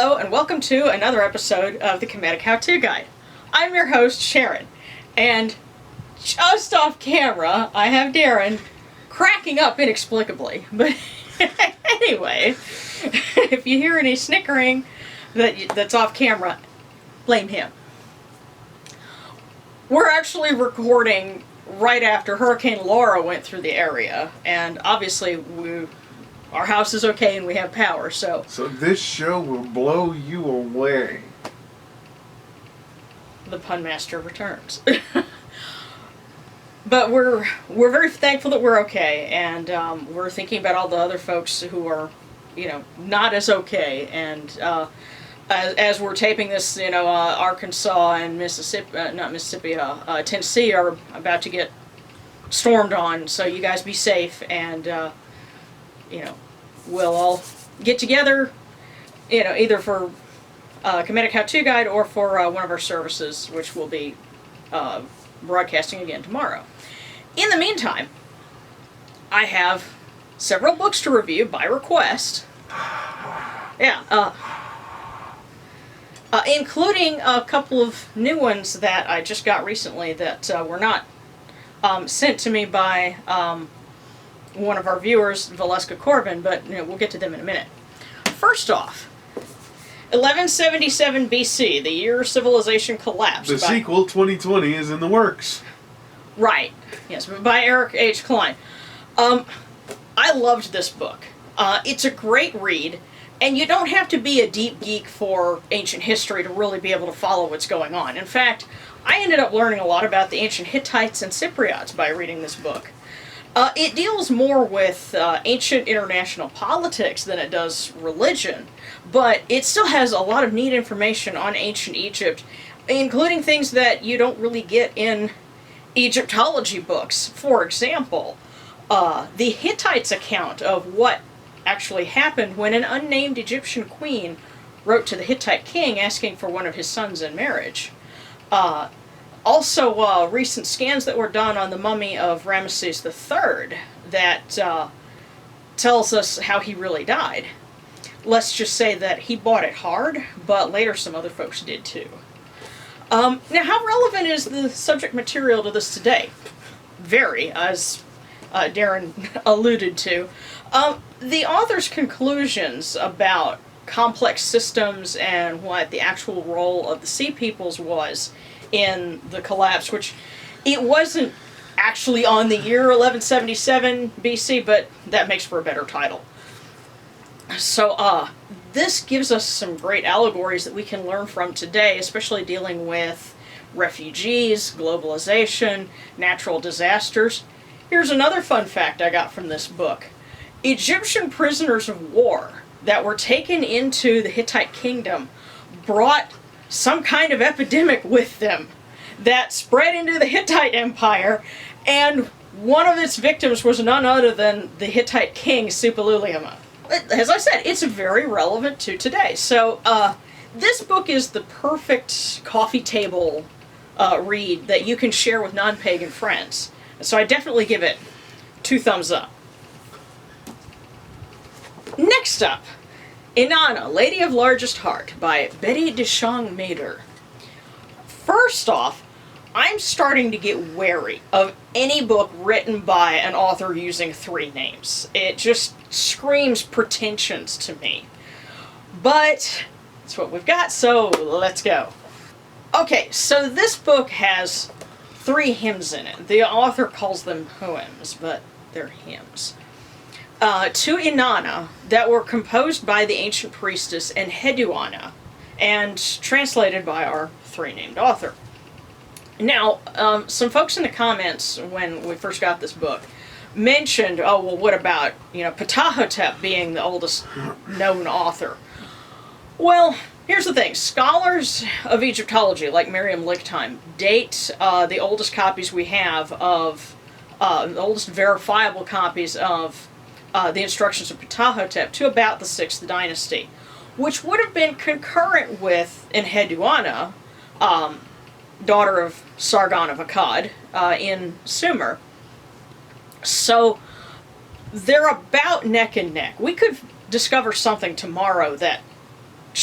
Hello and welcome to another episode of the Kemetic How-To Guide. I'm your host, Sharon, and just off camera, I have Darren cracking up inexplicably. But anyway, if you hear any snickering that's off camera, blame him. We're actually recording right after Hurricane Laura went through the area, and obviously our house is okay and we have power, so... So this show will blow you away. The pun master returns. But we're very thankful that we're okay, and we're thinking about all the other folks who are, not as okay, and as we're taping this, Arkansas and Tennessee are about to get stormed on, so you guys be safe, and we'll all get together, either for Kemetic How-To Guide or for one of our services, which will be broadcasting again tomorrow. In the meantime, I have several books to review by request. Yeah, including a couple of new ones that I just got recently that were not sent to me by one of our viewers, Valeska Corbin, but we'll get to them in a minute. First off, 1177 BC, the year civilization collapsed. The sequel, 2020, is in the works. Right. Yes, by Eric H. Klein. I loved this book. It's a great read, and you don't have to be a deep geek for ancient history to really be able to follow what's going on. In fact, I ended up learning a lot about the ancient Hittites and Cypriots by reading this book. It deals more with ancient international politics than it does religion, but it still has a lot of neat information on ancient Egypt, including things that you don't really get in Egyptology books. For example, the Hittites' account of what actually happened when an unnamed Egyptian queen wrote to the Hittite king asking for one of his sons in marriage. Also, recent scans that were done on the mummy of Ramesses III that tells us how he really died. Let's just say that he bought it hard, but later some other folks did too. Now, how relevant is the subject material to this today? Very, as Darren alluded to. The author's conclusions about complex systems and what the actual role of the Sea Peoples was in the collapse, which it wasn't actually on the year 1177 BC, but that makes for a better title. So this gives us some great allegories that we can learn from today, especially dealing with refugees, globalization, natural disasters. Here's another fun fact I got from this book. Egyptian prisoners of war that were taken into the Hittite kingdom brought some kind of epidemic with them that spread into the Hittite Empire, and one of its victims was none other than the Hittite king, Suppiluliuma. As I said, it's very relevant to today. So this book is the perfect coffee table read that you can share with non-pagan friends. So I definitely give it 2 thumbs up. Next up, Inanna, Lady of Largest Heart, by Betty DeShong Mader. First off, I'm starting to get wary of any book written by an author using 3 names. It just screams pretensions to me. But that's what we've got, so let's go. Okay, so this book has 3 hymns in it. The author calls them poems, but they're hymns. To Inanna, that were composed by the ancient priestess Enheduanna, and translated by our 3-named author. Now, some folks in the comments, when we first got this book, mentioned, oh, well, what about, Ptahhotep being the oldest known author? Well, here's the thing. Scholars of Egyptology, like Miriam Lichtheim, date the oldest copies we have of, the oldest verifiable copies of the instructions of Ptahhotep to about the 6th dynasty, which would have been concurrent with Enheduanna, daughter of Sargon of Akkad, in Sumer. So they're about neck and neck. We could discover something tomorrow that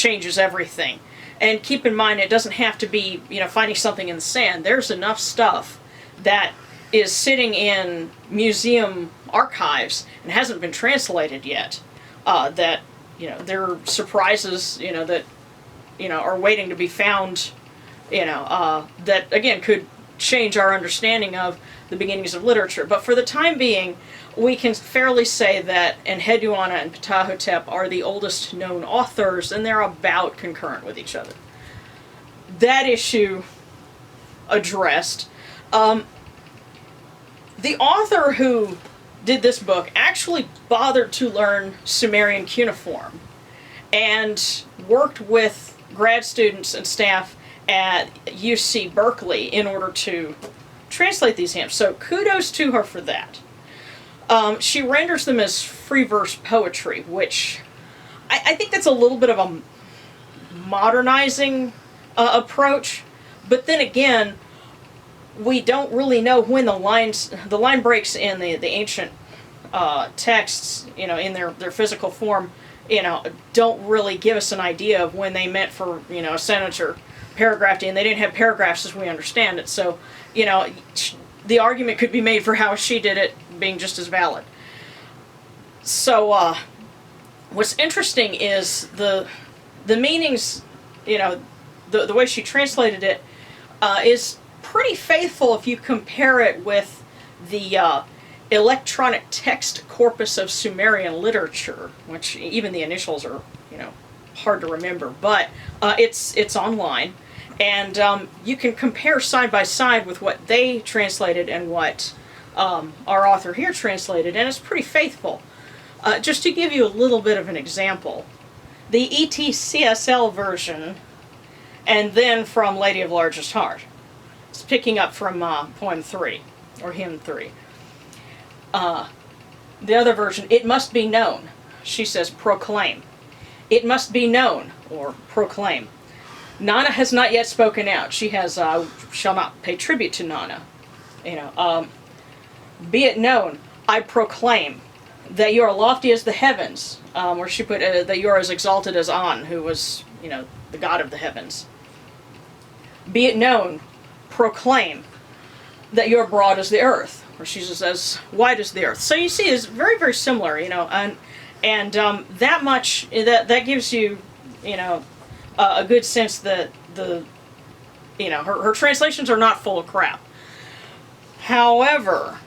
changes everything. And keep in mind, it doesn't have to be, finding something in the sand. There's enough stuff that is sitting in museum archives and hasn't been translated yet, that, there are surprises, that, are waiting to be found, that, again, could change our understanding of the beginnings of literature. But for the time being, we can fairly say that Enheduanna and Ptahhotep are the oldest known authors, and they're about concurrent with each other. That issue addressed. The author who did this book actually bothered to learn Sumerian cuneiform and worked with grad students and staff at UC Berkeley in order to translate these hymns. So kudos to her for that. She renders them as free verse poetry, which I think that's a little bit of a modernizing approach. But then again, we don't really know when the line breaks in the ancient texts, in their physical form, don't really give us an idea of when they meant for, a sentence or paragraph, and they didn't have paragraphs as we understand it. So, the argument could be made for how she did it being just as valid. So, what's interesting is the meanings, the way she translated it is pretty faithful if you compare it with the electronic text corpus of Sumerian literature, which even the initials are, hard to remember, but it's online, and you can compare side by side with what they translated and what our author here translated, and it's pretty faithful. Just to give you a little bit of an example, the ETCSL version, and then from Lady of Largest Heart. It's picking up from poem 3, or hymn 3. The other version, it must be known. She says, proclaim. It must be known, or proclaim. Nana has not yet spoken out. She has, shall not pay tribute to Nana. Be it known, I proclaim that you are lofty as the heavens, where she put that you are as exalted as An, who was, the god of the heavens. Be it known, proclaim that you are broad as the earth, where she's as wide as the earth. So you see, it's very, very similar, and that much, that gives you, a good sense that her translations are not full of crap. However,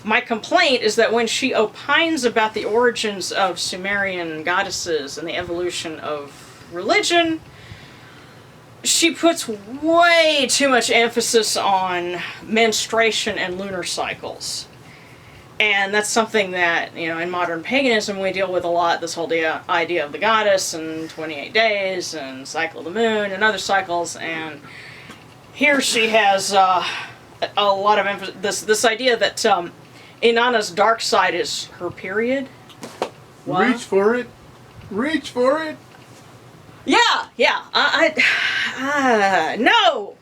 my complaint is that when she opines about the origins of Sumerian goddesses and the evolution of religion, she puts way too much emphasis on menstruation and lunar cycles. And that's something that, in modern paganism we deal with a lot, this whole idea of the goddess and 28 days and cycle of the moon and other cycles. And here she has a lot of emphasis, this idea that Inanna's dark side is her period. What? Reach for it. Reach for it. Yeah. No.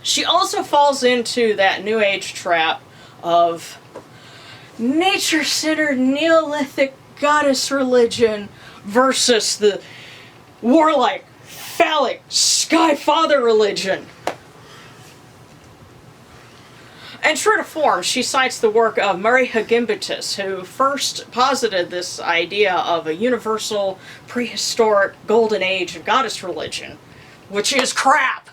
She also falls into that New Age trap of nature-centered Neolithic goddess religion versus the warlike, phallic, sky father religion. And true to form, she cites the work of Murray Hagimbutis, who first posited this idea of a universal, prehistoric, golden age of goddess religion, which is crap.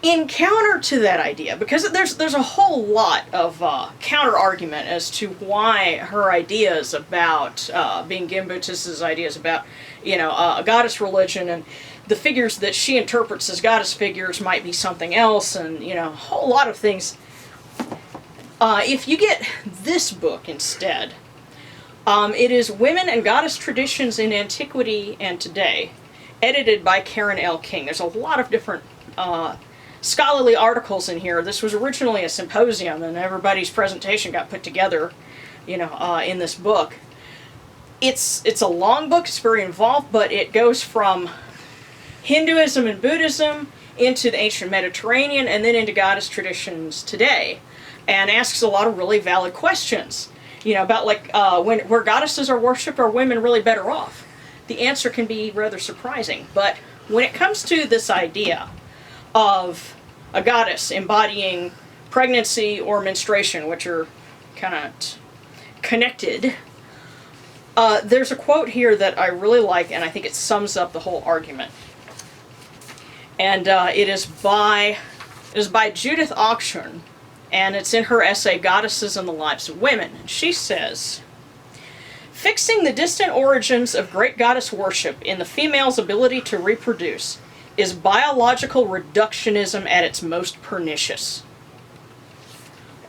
In counter to that idea, because there's a whole lot of counter-argument as to why her ideas about, being Gimbutis's ideas about, a goddess religion and the figures that she interprets as goddess figures might be something else, and, a whole lot of things. If you get this book instead, it is Women and Goddess Traditions in Antiquity and Today, edited by Karen L. King. There's a lot of different scholarly articles in here. This was originally a symposium, and everybody's presentation got put together, in this book. It's a long book, it's very involved, but it goes from Hinduism and Buddhism into the ancient Mediterranean and then into goddess traditions today, and asks a lot of really valid questions. About like where goddesses are worshipped, are women really better off? The answer can be rather surprising. But when it comes to this idea of a goddess embodying pregnancy or menstruation, which are kind of connected, there's a quote here that I really like, and I think it sums up the whole argument. And it is by Judith Auction, and it's in her essay, Goddesses and the Lives of Women. And she says, fixing the distant origins of great goddess worship in the female's ability to reproduce is biological reductionism at its most pernicious.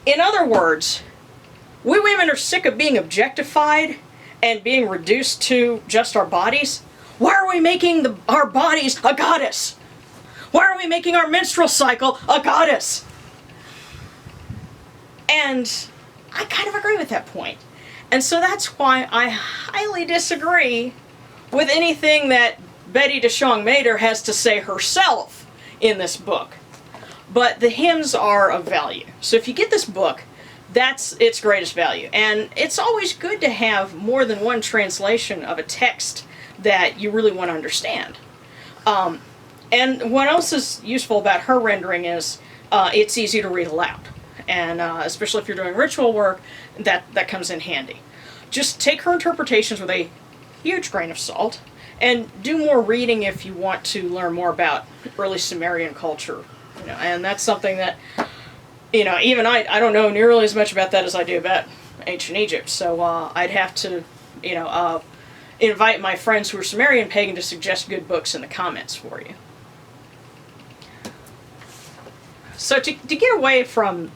In other words, we women are sick of being objectified and being reduced to just our bodies. Why are we making our bodies a goddess? Why are we making our menstrual cycle a goddess? And I kind of agree with that point. And so that's why I highly disagree with anything that Betty DeShong Mader has to say herself in this book. But the hymns are of value. So if you get this book, that's its greatest value. And it's always good to have more than one translation of a text that you really want to understand. And what else is useful about her rendering is it's easy to read aloud. And especially if you're doing ritual work, that comes in handy. Just take her interpretations with a huge grain of salt, and do more reading if you want to learn more about early Sumerian culture. And that's something that, even I don't know nearly as much about that as I do about ancient Egypt. So I'd have to, invite my friends who are Sumerian pagan to suggest good books in the comments for you. So to get away from,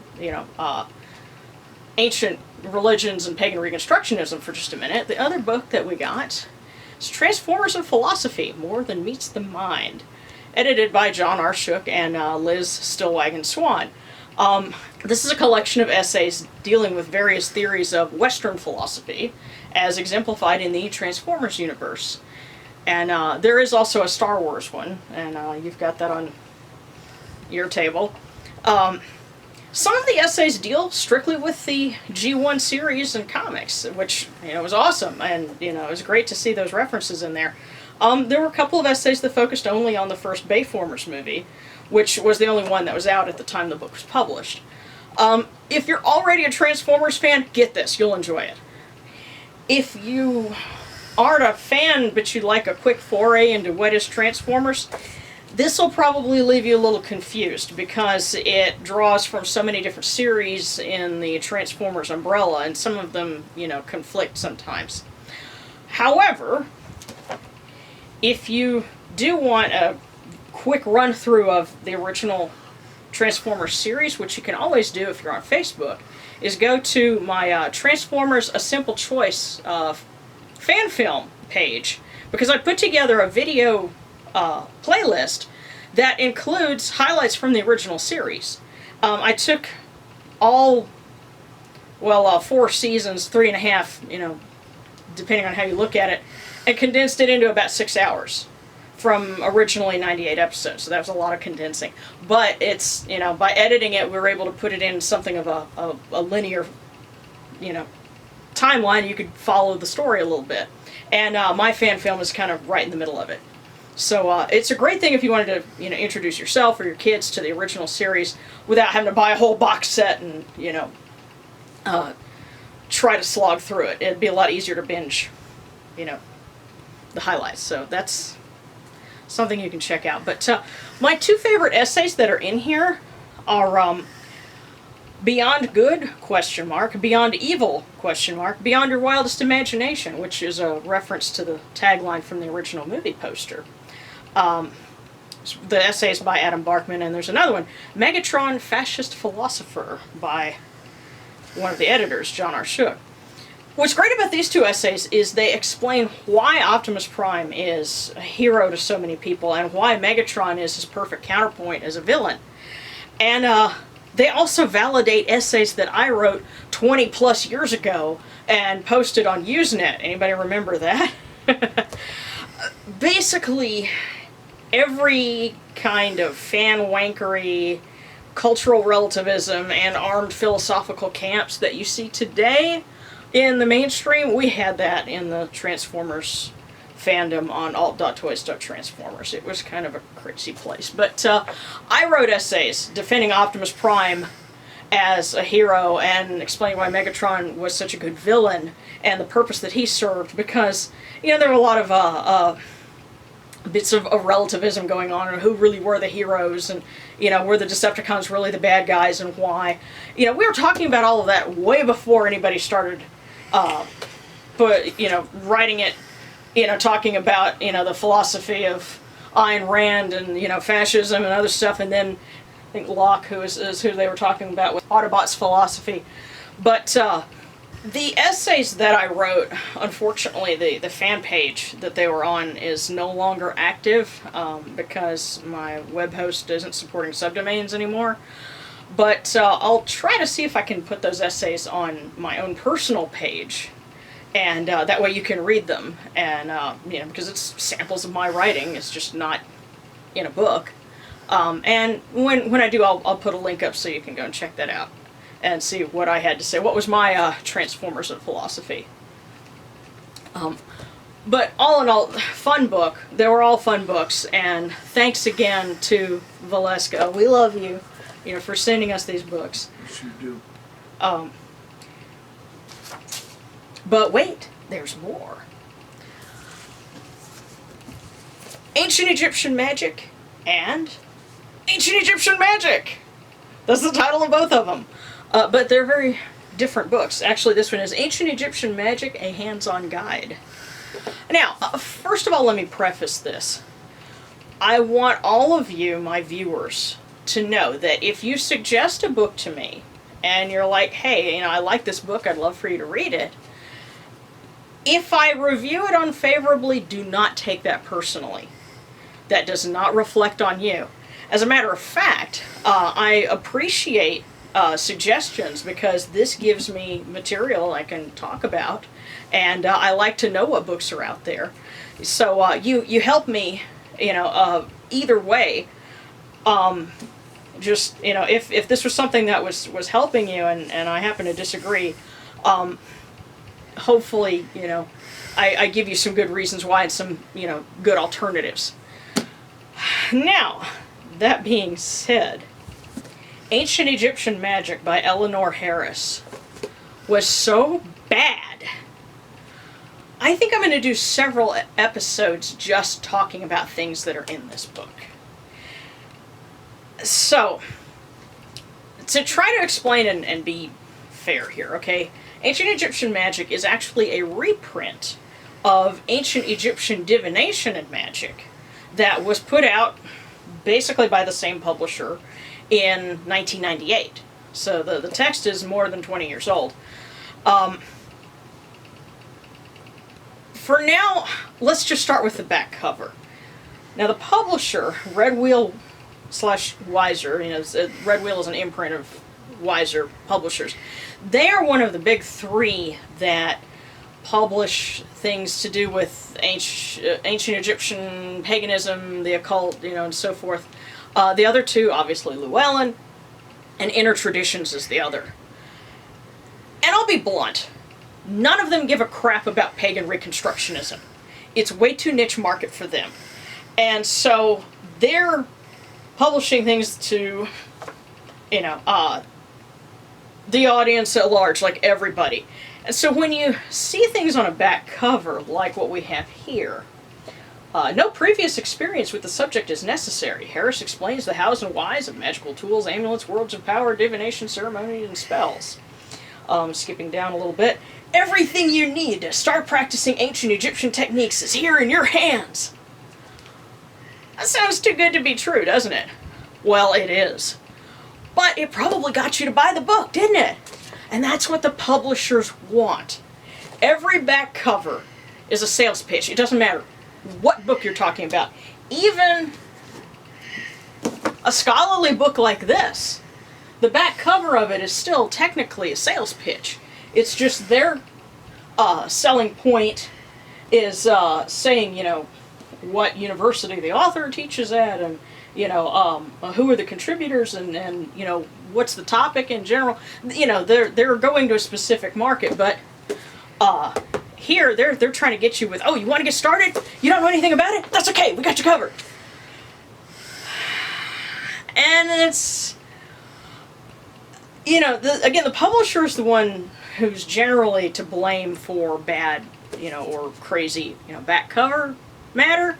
ancient religions and pagan reconstructionism for just a minute, the other book that we got is Transformers and Philosophy, More Than Meets the Mind, edited by John R. Shook and Liz Stillwagon Swan. This is a collection of essays dealing with various theories of Western philosophy, as exemplified in the Transformers universe. And there is also a Star Wars one, and you've got that on your table. Some of the essays deal strictly with the G1 series and comics, which, was awesome, and, it was great to see those references in there. There were a couple of essays that focused only on the first Bayformers movie, which was the only one that was out at the time the book was published. If you're already a Transformers fan, get this, you'll enjoy it. If you aren't a fan, but you'd like a quick foray into what is Transformers, this will probably leave you a little confused, because it draws from so many different series in the Transformers umbrella, and some of them, conflict sometimes. However, if you do want a quick run-through of the original Transformers series, which you can always do if you're on Facebook, is go to my Transformers A Simple Choice fan film page, because I put together a video playlist that includes highlights from the original series. I took all, 4 seasons, 3.5, depending on how you look at it, and condensed it into about 6 hours from originally 98 episodes. So that was a lot of condensing. But it's, by editing it, we were able to put it in something of a linear, timeline. You could follow the story a little bit. And my fan film is kind of right in the middle of it. So it's a great thing if you wanted to, introduce yourself or your kids to the original series without having to buy a whole box set and, try to slog through it. It'd be a lot easier to binge, the highlights. So that's something you can check out. But my 2 favorite essays that are in here are Beyond Good, ? Beyond Evil, ? Beyond Your Wildest Imagination, which is a reference to the tagline from the original movie poster. The essay is by Adam Barkman, and there's another one, Megatron Fascist Philosopher, by one of the editors, John R. Shook. What's great about these 2 essays is they explain why Optimus Prime is a hero to so many people, and why Megatron is his perfect counterpoint as a villain. And they also validate essays that I wrote 20 plus years ago and posted on Usenet. Anybody remember that? Basically, every kind of fan wankery, cultural relativism, and armed philosophical camps that you see today In the mainstream, we had that in the Transformers fandom on alt.toys.transformers. It was kind of a crazy place. But I wrote essays defending Optimus Prime as a hero and explaining why Megatron was such a good villain and the purpose that he served, because, you know, there were a lot of bits of relativism going on, and who really were the heroes, and, you know, were the Decepticons really the bad guys, and why. You know, we were talking about all of that way before anybody started, writing it, you know, talking about, you know, the philosophy of Ayn Rand and, you know, fascism and other stuff, and then I think Locke, who is who they were talking about with Autobot's philosophy. But the essays that I wrote, unfortunately, the fan page that they were on is no longer active because my web host isn't supporting subdomains anymore. But I'll try to see if I can put those essays on my own personal page, and that way you can read them. And you know, because it's samples of my writing, it's just not in a book. And when I do, I'll put a link up so you can go and check that out and see what I had to say. What was my Transformers of philosophy? But all in all, fun book. They were all fun books, and thanks again to Valeska. We love you, you know, for sending us these books. Yes, you do. But wait, there's more. Ancient Egyptian Magic and Ancient Egyptian Magic. That's the title of both of them. But they're very different books. Actually, this one is Ancient Egyptian Magic, a Hands-On Guide. Now, first of all, let me preface this. I want all of you, my viewers, to know that if you suggest a book to me, and you're like, hey, you know, I like this book, I'd love for you to read it, if I review it unfavorably, do not take that personally. That does not reflect on you. As a matter of fact, I appreciate suggestions, because this gives me material I can talk about, and I like to know what books are out there. So you help me, you know, either way. Just, you know, if this was something that was helping you, and I happen to disagree, hopefully, you know, I give you some good reasons why and some, you know, good alternatives. Now, that being said, Ancient Egyptian Magic by Eleanor Harris was so bad, I think I'm going to do several episodes just talking about things that are in this book. So, to try to explain and be fair here, okay? Ancient Egyptian Magic is actually a reprint of Ancient Egyptian Divination and Magic that was put out basically by the same publisher in 1998. So the text is more than 20 years old. For now, let's just start with the back cover. Now, the publisher, Red Wheel / Wiser, you know, Red Wheel is an imprint of Wiser Publishers. They are one of the big three that publish things to do with ancient Egyptian paganism, the occult, you know, and so forth. The other two, obviously Llewellyn, and Inner Traditions is the other. And I'll be blunt, none of them give a crap about pagan reconstructionism. It's way too niche market for them. And so they're publishing things to, you know, the audience at large, like everybody. And so when you see things on a back cover, like what we have here, no previous experience with the subject is necessary. Harris explains the hows and whys of magical tools, amulets, worlds of power, divination, ceremony, and spells. Skipping down a little bit. Everything you need to start practicing ancient Egyptian techniques is here in your hands. That sounds too good to be true, doesn't it? Well, it is. But it probably got you to buy the book, didn't it? And that's what the publishers want. Every back cover is a sales pitch. It doesn't matter what book you're talking about. Even a scholarly book like this, the back cover of it is still technically a sales pitch. It's just their selling point is saying, you know, what university the author teaches at, and, you know, who are the contributors, and you know, what's the topic in general. You know, they're going to a specific market, but Here, they're trying to get you with, oh, you want to get started? You don't know anything about it? That's okay, we got you covered. And it's, you know, again, the publisher is the one who's generally to blame for bad, you know, or crazy, you know, back cover matter.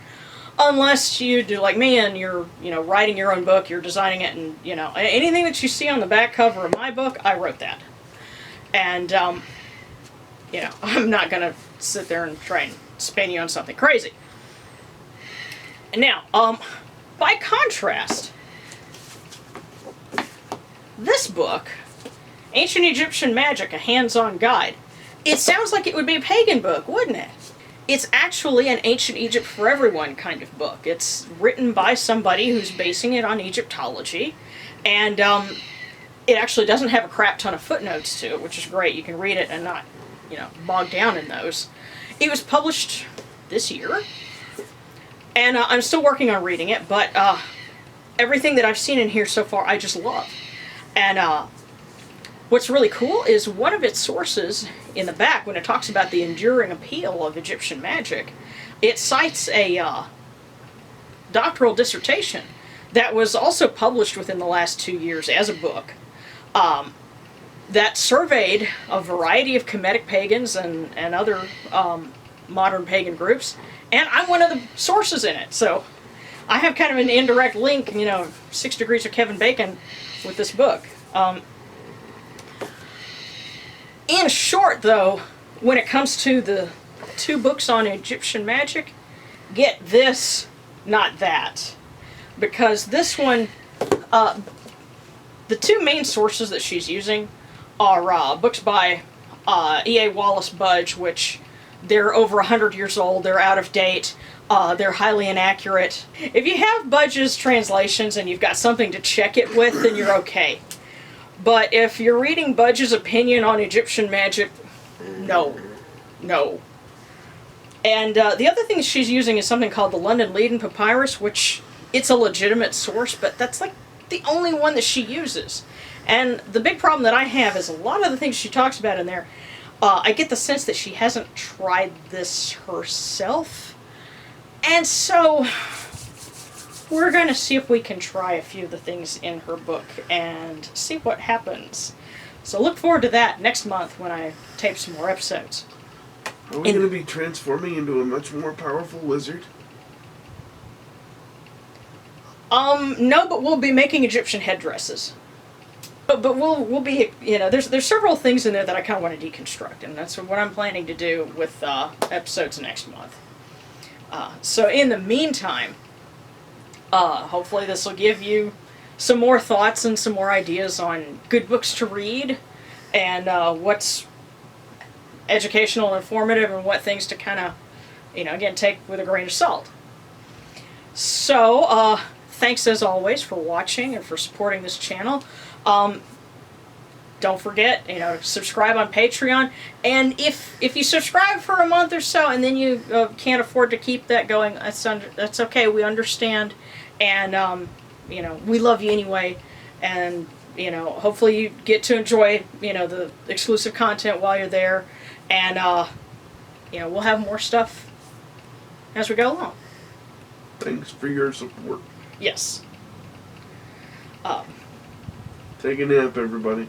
Unless you do like me and you're, you know, writing your own book, you're designing it, and, you know, anything that you see on the back cover of my book, I wrote that. And, you know, I'm not going to sit there and try and spin you on something crazy. And now, by contrast, this book, Ancient Egyptian Magic, A Hands-On Guide, it sounds like it would be a pagan book, wouldn't it? It's actually an Ancient Egypt for Everyone kind of book. It's written by somebody who's basing it on Egyptology, and it actually doesn't have a crap ton of footnotes to it, which is great. You can read it and not, you know, bog down in those. It was published this year, and I'm still working on reading it, but everything that I've seen in here so far I just love. And what's really cool is one of its sources in the back, when it talks about the enduring appeal of Egyptian magic, it cites a doctoral dissertation that was also published within the last 2 years as a book that surveyed a variety of Kemetic pagans and other modern pagan groups, and I'm one of the sources in it, so I have kind of an indirect link, you know, 6 degrees of Kevin Bacon with this book. In short, though, when it comes to the 2 books on Egyptian magic, get this, not that. Because this one, the 2 main sources that she's using are books by E.A. Wallace Budge, which they're over 100 years old, they're out of date, they're highly inaccurate. If you have Budge's translations and you've got something to check it with, then you're okay. But if you're reading Budge's opinion on Egyptian magic, no. No. And the other thing she's using is something called the London Leiden Papyrus, which it's a legitimate source, but that's like the only one that she uses. And the big problem that I have is a lot of the things she talks about in there, I get the sense that she hasn't tried this herself. And so we're going to see if we can try a few of the things in her book and see what happens. So look forward to that next month when I tape some more episodes. Are we going to be transforming into a much more powerful wizard? No, but we'll be making Egyptian headdresses. But we'll be, you know, there's several things in there that I kind of want to deconstruct, and that's what I'm planning to do with episodes next month. So in the meantime, hopefully this will give you some more thoughts and some more ideas on good books to read, and what's educational and informative, and what things to kind of, you know, again, take with a grain of salt. So, thanks as always for watching and for supporting this channel. Don't forget, you know, subscribe on Patreon, and if you subscribe for a month or so and then you can't afford to keep that going, that's okay, we understand, and you know, we love you anyway, and you know, hopefully you get to enjoy, you know, the exclusive content while you're there, and you know, we'll have more stuff as we go along. Thanks for your support. Yes. Take a nap, everybody.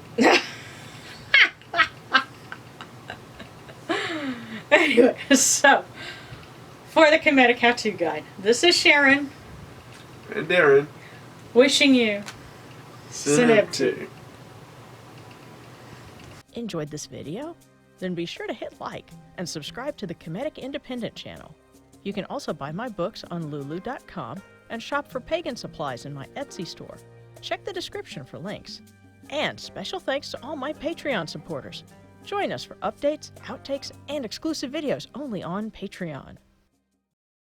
Anyway, so, for the Kemetic How-To Guide, this is Sharon. And Darren. Wishing you Synaptic. Enjoyed this video? Then be sure to hit like and subscribe to the Kemetic Independent channel. You can also buy my books on lulu.com and shop for pagan supplies in my Etsy store. Check the description for links. And special thanks to all my Patreon supporters. Join us for updates, outtakes, and exclusive videos only on Patreon.